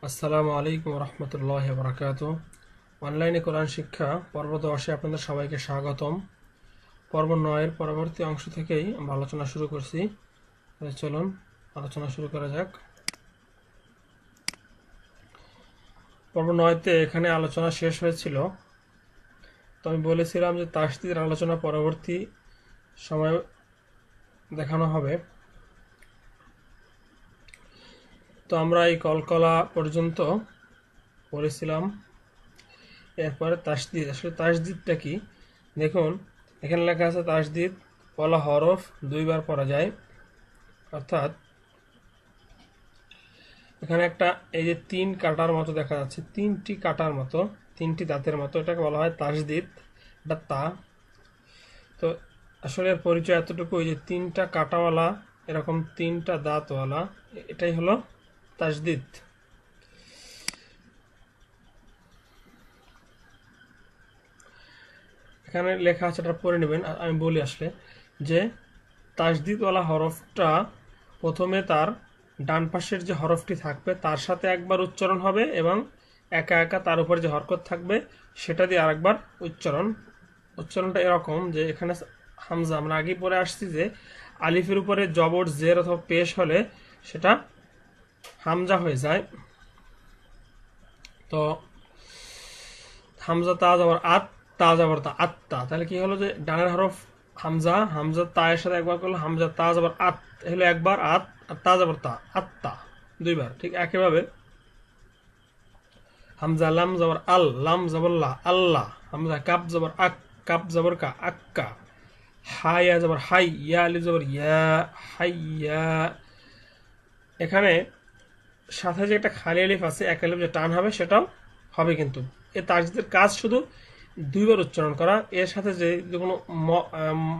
আসসালামু আলাইকুম রহমতুল্লাহ বরকাত। অনলাইনে কোরআন শিক্ষা পর্ব 10-এ আপনাদের সবাইকে স্বাগতম। পর্ব 9-এর পরবর্তী অংশ থেকেই আমরা আলোচনা শুরু করছি। চলুন আলোচনা শুরু করা যাক। পর্ব 9-তে এখানে আলোচনা শেষ হয়েছিল। তো আমি বলেছিলাম যে তাসদীদের আলোচনা পরবর্তী সময় দেখানো হবে। তো আমরা এই কলকলা পর্যন্ত পড়েছিলাম। এরপরে তাসদীদ, আসলে তাসদীদটা কি দেখুন। এখানে লেখা আছে তাসদীদ পলা হরফ দুইবার পড়া যায়, অর্থাৎ এখানে একটা এই যে 3 কাটার মতো দেখা যাচ্ছে, 3টি কাটার মতো, 3টি দাঁতের মতো, এটাকে বলা হয় তাসদীদ। এটা তা। তো আসলে এর পরিচয় এতটুকু, যে 3টা কাটাওয়ালা এরকম 3টা দাঁতওয়ালা, এটাই হলো তাসদীদ। এখানে লেখা আছে, এটা পড়ে নেবেন। আমি বলি আসলে যে তাসদীদওয়ালা হরফটা প্রথমে তার ডান পাশের যে হরফটি থাকবে তার সাথে একবার উচ্চারণ হবে, এবং একা একা তার উপরে যে হরকত থাকবে সেটা দিয়ে আরেকবার উচ্চারণটা এরকম যে এখানে হামজা, আমরা আগেই পড়ে আসছি যে আলিফের উপরে জবর জের অথবা পেশ হলে সেটা হামজা হয়ে যায়। তো হামজা তা জবর আত, তা জবর তা, আত্তা। তাহলে কি হলো যে ডানের হরফ হামজা, হামজা তা এর সাথে একবার করলো হামজা তা জবর আত, হলো একবার আত, আর তা জবর তা, আত্তা দুইবার। ঠিক একইভাবে হামজা লাম জবর আল, লাম জবর লা, আল্লাহ। হামজা কাপ জবর আক, কাপ জবর কা, আক্কা। হায়া জবর হাই, ইয়া আলিফ জবর ইয়া, হাইয়া। এখানে সাথে যে একটা খালি আলিফ আছে, এক আলিফ যে টান হবে সেটাও হবে, কিন্তু এই তাসদীদের কাজ শুধু দুইবার উচ্চারণ করা। এর সাথে যে কোনো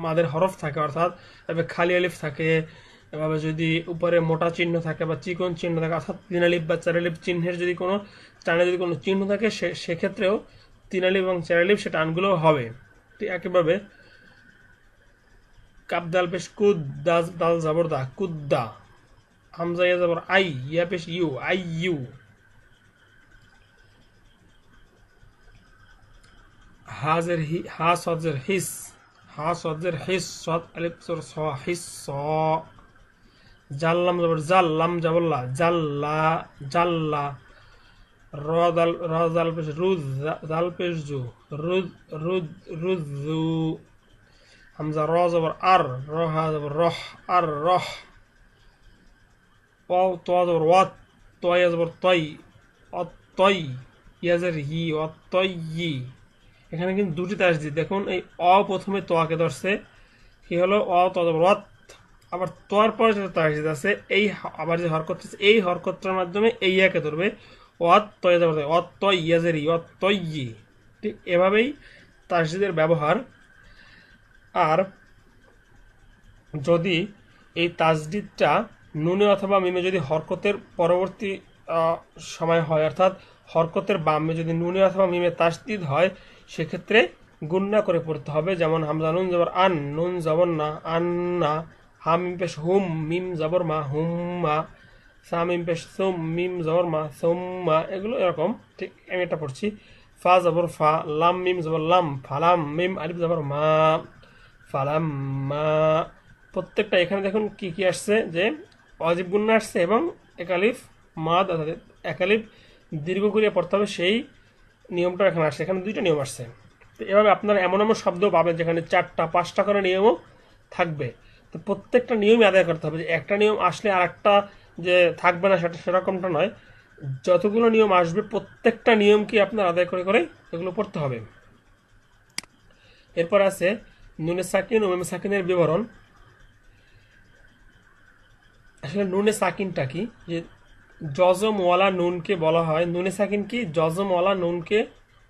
মাদের হরফ থাকে, অর্থাৎ এভাবে খালি আলিফ থাকে, এভাবে যদি উপরে মোটা চিহ্ন থাকে বা চিকন চিহ্ন থাকে, অর্থাৎ 3 আলিফ বা 4 আলিফ চিহ্নের যদি কোনো টানে যদি কোনো চিহ্ন থাকে, সেক্ষেত্রেও 3 আলিফ এবং 4 আলিফ সে টানগুলো হবে। ঠিক একইভাবে কাপ দাল পেশ কুদ, দাল জবর দা, কুদ্দা। হামজা ইয়া জবর আই, ইয়া পেশ ইউ, আই ইউ। হাজের হি, হা সজের হিস, হা সজের হিস, সদ আলিফ জবর স, হিস স। জাল্লাম জবর জাল, লাম জাবল্লা, জাল্লা, জাল্লা। র জাল পেশ রুজ, জাল পেশ জু, রুজ, রুজ, রুজু। হামজা র জবর আর, র হা জবর রহ, আর রহ। ওয়াও তো জবর ওয়াত, তয়া জবর তই, অতই। ইয়াজের হি, অতই। এখানে কিন্তু দুটি তাসদীদ দেখুন। এই অ প্রথমে তোয়াকে ধরছে, কি হলো অ ত জবর ওয়াত। আবার তোয়ার পরে যে তাসদীদ আছে, এই আবার যে হরকত আছে, এই হরকতটার মাধ্যমে এই ইয়াকে ধরবে, ওয়াত তয়া জবর তয়, অতই ইয়াজের ই, অতই। ঠিক এভাবেই তাসদীদের ব্যবহার। আর যদি এই তাসদীদটা নুনে অথবা মিমে যদি হরকতের পরবর্তী সময় হয়, অর্থাৎ হরকতের বামে যদি নুনে অথবা মিমে তাসদীদ হয়, সেক্ষেত্রে গুন্না করে পড়তে হবে। যেমন হামজা নুন জবর আন, নুন জবর না, আন্না। হা মিম পেশ হুম, মিম জবর মা, হুম্মা। সা মিম পেশ সুম, মিম জবর মা, সুম্মা। এগুলো এরকম। ঠিক আমি এটা পড়ছি। ফা জবর ফা, লাম মিম জবর লাম, ফালাম, মিম আলিফ জবর মা, ফালাম্মা। প্রত্যেকটা এখানে দেখুন কি কি আসছে, যে অজিব গুন্না আসছে এবং একালিফ মাদ, একালিফ দীর্ঘ করিয়া পড়তে হবে, সেই নিয়মটা এখানে আসছে। এখানে দুইটা নিয়ম আসছে। তো এভাবে আপনারা এমন এমন শব্দ পাবেন যেখানে 4টা 5টা করে নিয়মও থাকবে। তো প্রত্যেকটা নিয়মই আদায় করতে হবে, যে একটা নিয়ম আসলে আর একটা যে থাকবে না সেটা সেরকমটা নয়। যতগুলো নিয়ম আসবে প্রত্যেকটা নিয়মকে আপনার আদায় করে করে এগুলো পড়তে হবে। এরপর আছে নুনে সাকিন ও মিম সাকিনের বিবরণ। আসলে নুনে সাকিনটা কি, যে জজমওয়ালা নুনকে বলা হয় নুনে সাকিন, কি জজমওয়ালা নুনকে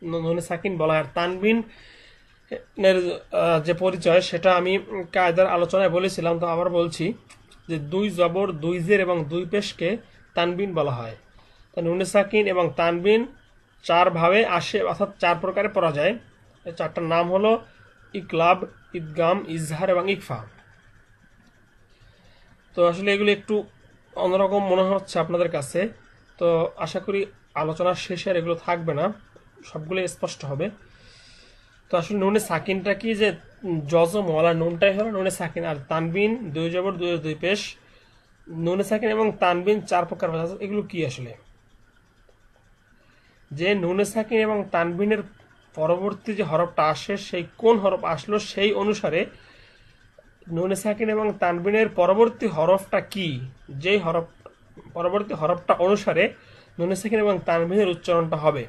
নুনে সাকিন বলা হয়। আর তানবিন এর যে পরিচয় সেটা আমি কায়দার আলোচনায় বলেছিলাম, তো আবার বলছি যে 2 জবর 2 জের এবং 2 পেশকে তানবিন বলা হয়। তা নুনে সাকিন এবং তানবিন 4 ভাবে আসে, অর্থাৎ 4 প্রকারে পড়া যায়। এই 4টার নাম হলো ইকলাব, ইদগাম, ইজহার এবং ইকফা। তো আসলে এগুলো একটু অন্যরকম মনে হচ্ছে আপনাদের কাছে, তো আশা করি আলোচনার শেষে আর এগুলো থাকবে না, সবগুলো স্পষ্ট হবে। তো আসলে নুনে সাকিনটা কি, যে জজম ওয়ালা নুনটাই হলো নুনে সাকিন, আর তানবিন দুই জবর দুই দুই পেশ। নুনে সাকিন এবং তানবিন চার প্রকার ভাষা, এগুলো কি আসলে? যে নুনে সাকিন এবং তানবিনের পরবর্তী যে হরফটা আসে, সেই কোন হরফ আসলো সেই অনুসারে নুনে সাকিন এবং তানবিনের পরবর্তী হরফটা কি, যেই হরফ পরবর্তী হরফটা অনুসারে নুনে সাকিন এবং তানবিনের উচ্চারণটা হবে।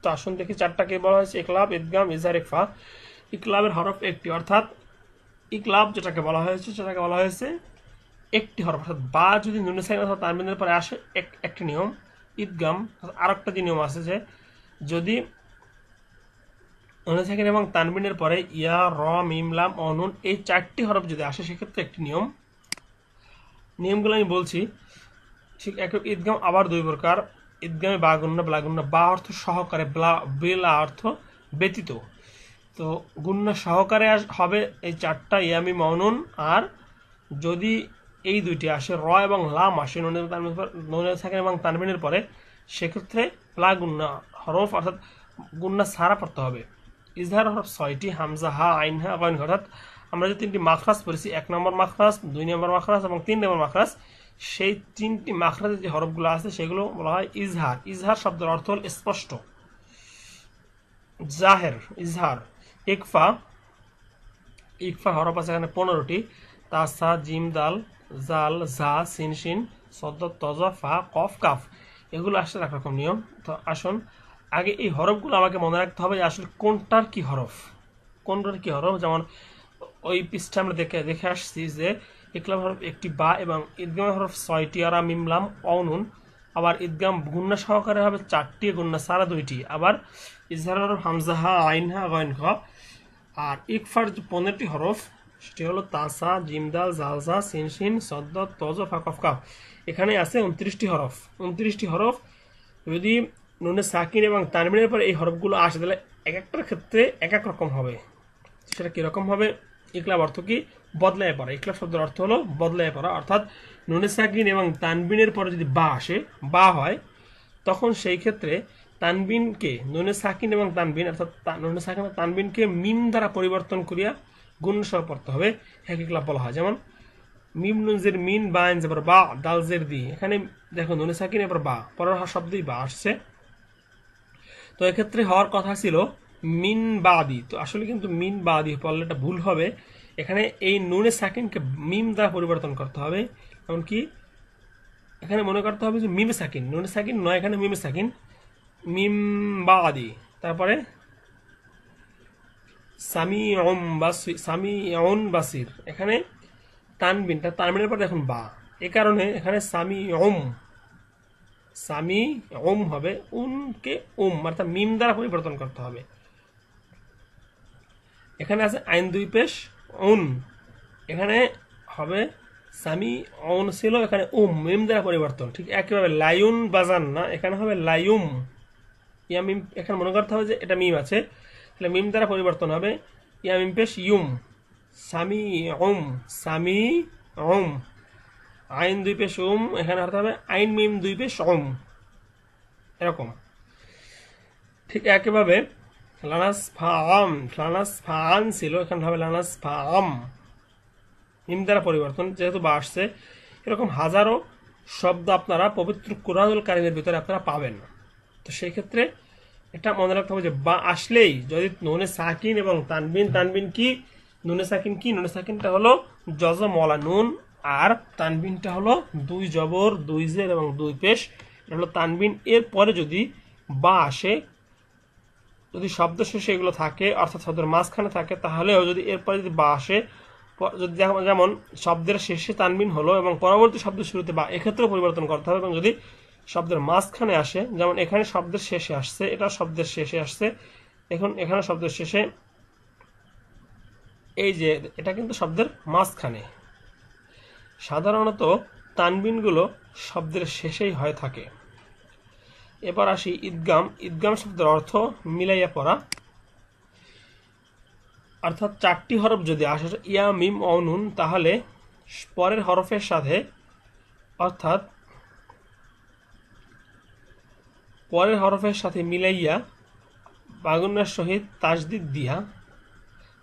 তো আসুন দেখি চারটাকে বলা হয়েছে ইকলাব, ইদগাম, ইজহার, ইখফা। ইকলাবের হরফ একটি, অর্থাৎ ইকলাব যেটাকে বলা হয়েছে সেটাকে বলা হয়েছে একটি হরফ, অর্থাৎ বা যদি নুনে সাকিন অথবা তানবিনের পরে আসে একটি নিয়ম। ইদগাম আর একটা যে নিয়ম আছে, যে যদি নুনে সাকিন এবং তানবিনের পরে ইয়া, র, মিম, লাম, অনুন এই চারটি হরফ যদি আসে সেক্ষেত্রে একটি নিয়ম। নিয়মগুলো আমি বলছি। ঠিক একই ঈদগাম আবার দুই প্রকার। ঈদগামে বা গুন্না, ব্লা গুন্না। বা অর্থ সহকারে, বেলা অর্থ ব্যতীত। তো গুন্না সহকারে হবে এই চারটা, ইয়ামি, মনুন। আর যদি এই দুইটি আসে, র এবং লাম আসে নুনে সাকিন এবং তানবিনের পরে, সেক্ষেত্রে প্লা গুন্না হরফ, অর্থাৎ গুন্না সারা পড়তে হবে। ইজহার হরফ ছয়টি, হামজা, হা, আইন, হা, গইন। অর্থাৎ আমরা যে তিনটি মাখরাজ পড়েছি, 1 নম্বর মাখরাজ, 2 নম্বর মাখরাজ এবং 3 নম্বর মাখরাজ, সেই তিনটি মাখরাজের যে হরফগুলো আছে সেগুলো বলা হয় ইজহার। ইজহার শব্দের অর্থ হল স্পষ্ট, জাহের, ইজহার। ইকফা, ইকফা হরফ আছে এখানে 15টি। তাসা, জিম, দাল, জাল, জা, সিন, শিন, সদ্দ, তজা, ফা, কফ, কাফ। এগুলো আসলে একরকম নিয়ম। তো আসুন আগে এই হরফগুলো আমাকে মনে রাখতে হবে আসলে কোনটার কি হরফ, কোনটার কি হরফ। যেমন ওই পৃষ্ঠা আমরা দেখে আসছি যে ইকলাব হরফ একটি, বা, এবং ঈদগাম হরফ 6টি, আরা, মিম, লাম, অনুন। আবার ঈদগাম গুন্না সহকারে হবে 4টি, গুন্না সারা 2টি। আবার ইজহার হরফ হামজা, হা, আইন, হা, গইন, খ। আর ইকফার যে 15টি হরফ সেটি হলো তাসা, জিমদাল, জালজা, সিনশিন, সদ্দ, তজ, ফা, কফ, কাফ। এখানে আছে 29টি হরফ। 29টি হরফ যদি নুনে সাকিন এবং তানবিনের পরে এই হরফগুলো আসে, তাহলে এক একটার ক্ষেত্রে এক এক রকম হবে। সেটা কিরকম হবে? ইকলাব অর্থ কি? বদলায় পড়া। ইকলাব শব্দের অর্থ হলো বদলায় পড়া, অর্থাৎ নুনে সাকিন এবং তানবিনের পরে যদি বা আসে, বা হয়, তখন সেই ক্ষেত্রে তানবিনকে নুনে সাকিন এবং তানবিন, অর্থাৎ নুনে সাকিন এবং তানবিনকে মিম দ্বারা পরিবর্তন করিয়া গুণ সহ পড়তে হবে, হ্যাঁ ইকলাব বলা হয়। যেমন মিম নুন জের মিন, বা আইন জবর বা, দাল জের দি। এখানে দেখো নুনে সাকিন এবার বা, পরের শব্দই বা আসছে। তো এক্ষেত্রে হওয়ার কথা ছিল মিন বাদি, তো আসলে কিন্তু মিন বাদি পড়লে এটা ভুল হবে। এখানে এই নুনে সাকিনকে মিম দ্বারা পরিবর্তন করতে হবে। এমনকি এখানে মনে করতে হবে যে মিমে সাকিন, নুনে সাকিন নয়, এখানে মিমে সাকিন, মিম বাদি। তারপরে সামিউন বাসির, এখানে তানবিনের পর দেখুন বা, এ কারণে এখানে সামি হবে, উনকে অর্থাৎ মিম দ্বারা পরিবর্তন করতে হবে। এখানে আছে আইন দুই পেশ উন, এখানে হবে সামি অন ছিল, এখানে মিম দ্বারা পরিবর্তন। ঠিক একইভাবে লায়ুন বাজান না, এখানে হবে লায়ুম, ইয়া মিম। এখানে মনে করতে হবে যে এটা মিম আছে, তাহলে মিম দ্বারা পরিবর্তন হবে ইয়া মিম পেশ ইউম, সামি আইন দুই পেশ এখানে হতে হবে আইন মিম দুই পেশ এরকম। ঠিক একইভাবে লানাস ফাআন ছিল, এখানে হবে লানাস ফাআম, মিম দ্বারা পরিবর্তন, যেহেতু বা আসছে। এরকম হাজারো শব্দ আপনারা পবিত্র কুরআনুল কারীমের ভিতরে আপনারা পাবেন। তো সেই ক্ষেত্রে এটা মনে রাখতে হবে যে বা আসলেই যদি নুনে সাকিন এবং তানবিন কি, নুনে সাকিন কি, নুনে সাকিনটা হলো জজম ওয়ালা নুন, আর তানবিনটা হলো 2 জবর 2 জের এবং 2 পেশ, এটা হলো তানবিন। এর পরে যদি বা আসে, যদি শব্দ শেষে এগুলো থাকে, অর্থাৎ শব্দের মাঝখানে থাকে, তাহলেও যদি এরপরে যদি বা আসে, যদি যেমন শব্দের শেষে তানবিন হলো এবং পরবর্তী শব্দ শুরুতে বা, এক্ষেত্রেও পরিবর্তন করতে হবে। এবং যদি শব্দের মাঝখানে আসে, যেমন এখানে শব্দের শেষে আসছে, এটা শব্দের শেষে আসছে, এখন এখানে শব্দের শেষে, এই যে এটা কিন্তু শব্দের মাঝখানে। সাধারণত তানবিনগুলো শব্দের শেষেই হয়ে থাকে। এবার আসি ঈদগাম। ঈদগাম শব্দের অর্থ মিলাইয়া পড়া, অর্থাৎ 4টি হরফ যদি আসে ইয়া, মিম, নুন, তাহলে পরের হরফের সাথে, অর্থাৎ পরের হরফের সাথে মিলাইয়া বাগুন্নার সহিত তাসদিদ দিয়া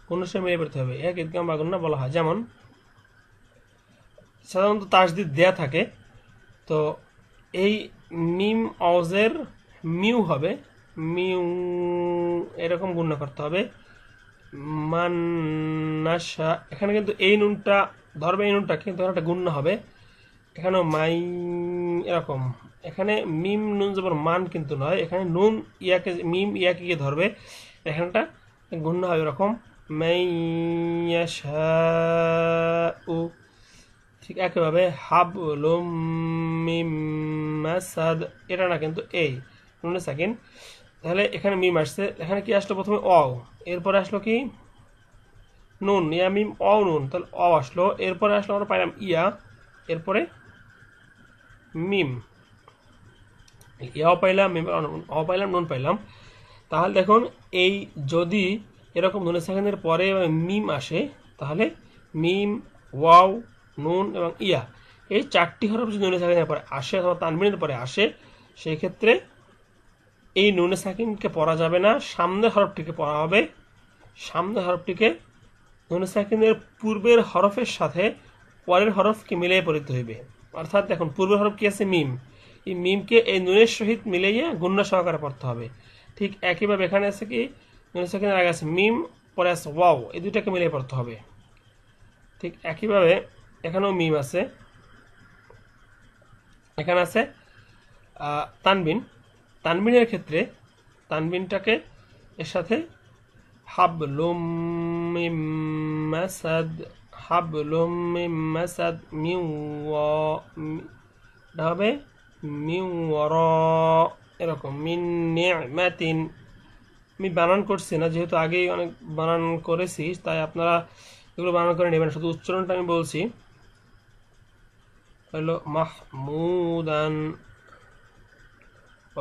গুন্নার সঙ্গে মিলিয়ে পড়তে হবে, এক ঈদগাম বাগুন্না বলা হয়। যেমন সাধারণত তাসদিদ দেয়া থাকে, তো এই মিম অজের মিউ হবে, মিউ এরকম গুণনা করতে হবে। মান্নাশা, এখানে কিন্তু এই নুনটা ধরবে, এই নুনটা কিন্তু একটা গুণনা হবে। এখানেও মাই এরকম, এখানে মিম নুন যেমন মান কিন্তু নয়, এখানে নুন ইয়াকে মিম ইয়াকে গিয়ে ধরবে, এখানটা গুণনা হবে এরকম মাইয়াশাউ। ঠিক একইভাবে হাবলুম মিম মাসাদ, এটা না কিন্তু এই নুনে সাকিন। তাহলে এখানে মিম আসছে, এখানে কি আসলো প্রথমে অ, এরপরে আসলো কি নুন, ইয়া মিম অ নুন, তাহলে অ আসলো, এরপরে আসলো আমরা পাইলাম ইয়া, এরপরে মিম, ইয়াও পাইলাম, মিম অ পাইলাম, নুন পাইলাম। তাহলে দেখুন এই যদি এরকম নুনে সাকিনের পরে মিম আসে, তাহলে মিম, ওয়াও, নুন এবং ইয়া, এই চারটি হরফ যদি নুনে সাকিনের পরে আসে অথবা তানবিনের পরে আসে, সেই ক্ষেত্রে এই নুনে সাকিনকে পড়া যাবে না, সামনের হরফটিকে পড়া হবে। সামনের হরফটিকে নুনে সাকিনের পূর্বের হরফের সাথে পরের হরফকে মিলিয়ে পড়তে হইবে। অর্থাৎ দেখুন পূর্বের হরফ কি আছে মিম, এই মিমকে এই নুনের সহিত মিলাইয়া গুণনা সহকারে পড়তে হবে। ঠিক একইভাবে এখানে আছে কি নুনে সাকিনের আগে আছে মিম, পরে আছে ওয়াও, এই দুইটাকে মিলিয়ে পড়তে হবে। ঠিক একইভাবে এখানেও মিম আছে, এখানে আছে তানবিন। তানবিনের ক্ষেত্রে তানবিনটাকে এর সাথে হাবলুম মিম মাসাদ, হাবলুম মিম মাসাদ, মিউ এটা হবে মিউ ওয়ারা, এরকম মিন নি'মাতিন। আমি বানান করছি না, যেহেতু আগেই অনেক বানান করেছি, তাই আপনারা এগুলো বানান করে নেবেন, শুধু উচ্চারণটা আমি বলছি। হলো মাহমুদান,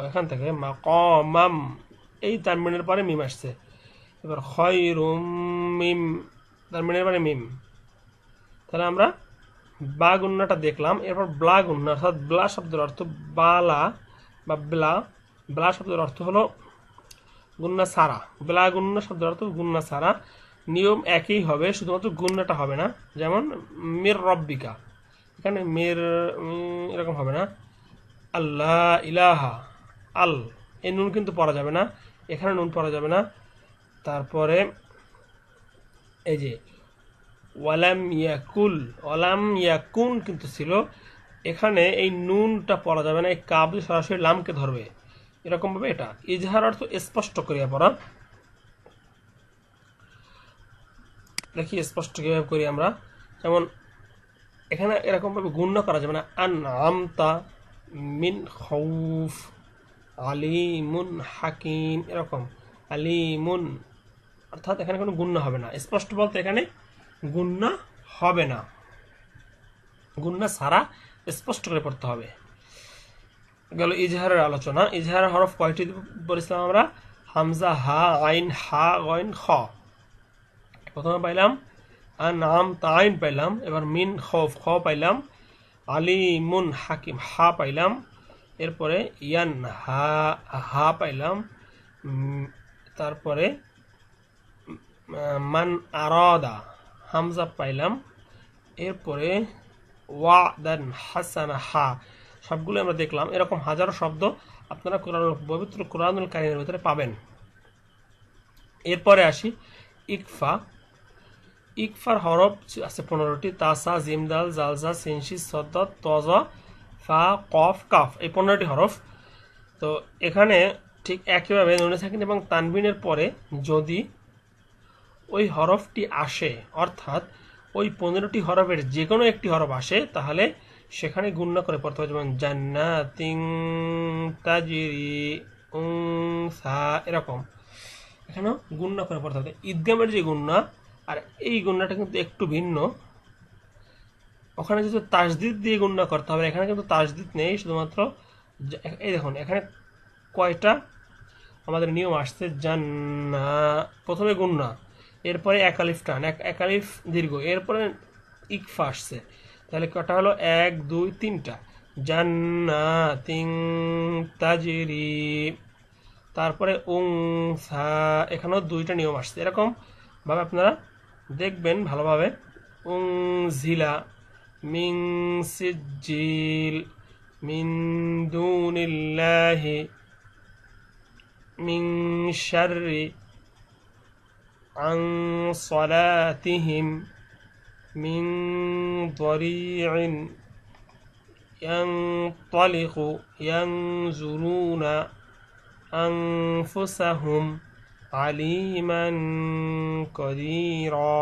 এখান থেকে মাকামাম, এই তানবিনের পরে মিম আসছে। এবার খয়রুম মিম, তানবিনের পরে মিম। তাহলে আমরা বা গুন্নাটা দেখলাম। এরপর ব্লা গুন্না, অর্থাৎ ব্লা শব্দের অর্থ বালা বা ব্লা। ব্লা শব্দের অর্থ হলো গুন্না সারা, ব্লা গুন্না শব্দের অর্থ গুন্না সারা। নিয়ম একই হবে, শুধুমাত্র গুন্নাটা হবে না। যেমন মির রব্বিকা, এখানে মির এরকম হবে না। আল্লাহ ইলাহা, আল, এই নুন কিন্তু পড়া যাবে না, এখানে নুন পড়া যাবে না। তারপরে এই যে ওয়ালাম ইয়াকুল, ওয়ালাম ইয়াকুন কিন্তু ছিল, এখানে এই নুনটা পড়া যাবে না, এই কাব সরাসরি লামকে ধরবে, এরকম ভাবে। এটা ইজহার অর্থ স্পষ্ট করিয়া পড়া। দেখি স্পষ্ট কিভাবে করি আমরা। যেমন এখানে এরকম ভাবে গুণনা করা যাবে না, আন আমতা মিন খৌফ, আলিমুন হাকিম, এরকম আলিমুন, অর্থাৎ এখানে কোনো গুণনা হবে না। স্পষ্ট বলতে এখানে গুণনা হবে না, গুণনা ছাড়া স্পষ্ট করে পড়তে হবে। গেল ইজহারের আলোচনা। ইজহারের হরফ কয়টি বলেছিলাম আমরা? হামজা, হা, আইন, হা, গইন, খ। প্রথমে পাইলাম আনআম, তাইন পাইলাম। এবার মিন খৌফ, খ পাইলাম। আলিমুন হাকিম, হা পাইলাম। এরপরে ইয়ান, হা, হা পাইলাম। তারপরে মান আরাদা, হামজা পাইলাম। এরপরে ওয়াদান হাসানা, হা। সবগুলো আমরা দেখলাম। এরকম হাজারো শব্দ আপনারা পবিত্র কুরআনুল কারীমের ভিতরে পাবেন। এরপরে আসি ইকফা। ইকফার হরফ আছে 15টি। তাসা, জিম, দাল, জালজা, সিনশি, সদ্দত, তজা, ফা, কফ, কাফ, এই 15টি হরফ। তো এখানে ঠিক একইভাবে নুনে সাকিন এবং তানবিনের পরে যদি ওই হরফটি আসে, অর্থাৎ ওই 15টি হরফের যে কোনো একটি হরফ আসে, তাহলে সেখানে গুণনা করে পড়তে হবে। যেমন জান্নাতিন তাজরি উনসা, এরকম এখানেও গুণনা করে পড়তে হবে। ঈদগামের যে গুণনা আর এই গুণনাটা কিন্তু একটু ভিন্ন। ওখানে যদি তাসদিদ দিয়ে গুণনা করতে হবে, এখানে কিন্তু তাসদিদ নেই, শুধুমাত্র এই দেখুন এখানে কয়টা আমাদের নিয়ম আসছে। জান্না, প্রথমে গুণনা, এরপরে একালিফ টান, একালিফ দীর্ঘ, এরপরে ইকফা আসছে। তাহলে কটা হলো? 1, 2, 3টা। জান্নাতিন তাজরি। তারপরে উনসা, এখানেও দুইটা নিয়ম আসছে, এরকম ভাবে আপনারা দেখবেন ভালোভাবে। উনজিলা মিন সিজিল মিন দুনিল্লাহি মিন শাররি আন সালাতিহিম মিন দরি'in ইয়ানতালিকু ইয়ানজুরুনা আনফুসাহুম আলিমান কদিরা।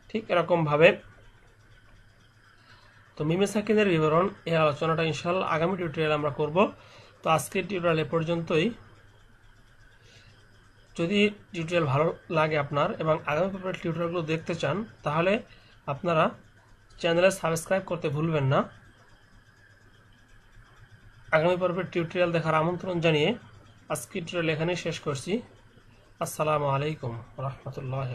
ঠিক এরকম ভাবে তো মিমে সাকিনের বিবরণ এই আলোচনাটা ইনশাআল্লাহ আগামী টিউটোরিয়াল আমরা করব। তো আজকের টিউটোরিয়াল এ পর্যন্তই। যদি টিউটোরিয়াল ভালো লাগে আপনার এবং আগামী পর্বের টিউটোরিয়ালগুলো দেখতে চান, তাহলে আপনারা চ্যানেলে সাবস্ক্রাইব করতে ভুলবেন না। আগামী পর্বের টিউটোরিয়াল দেখার আমন্ত্রণ জানিয়ে আজকের টিউটোরিয়াল এখানেই শেষ করছি। আসসালামু আলাইকুম ওয়া রাহমাতুল্লাহি।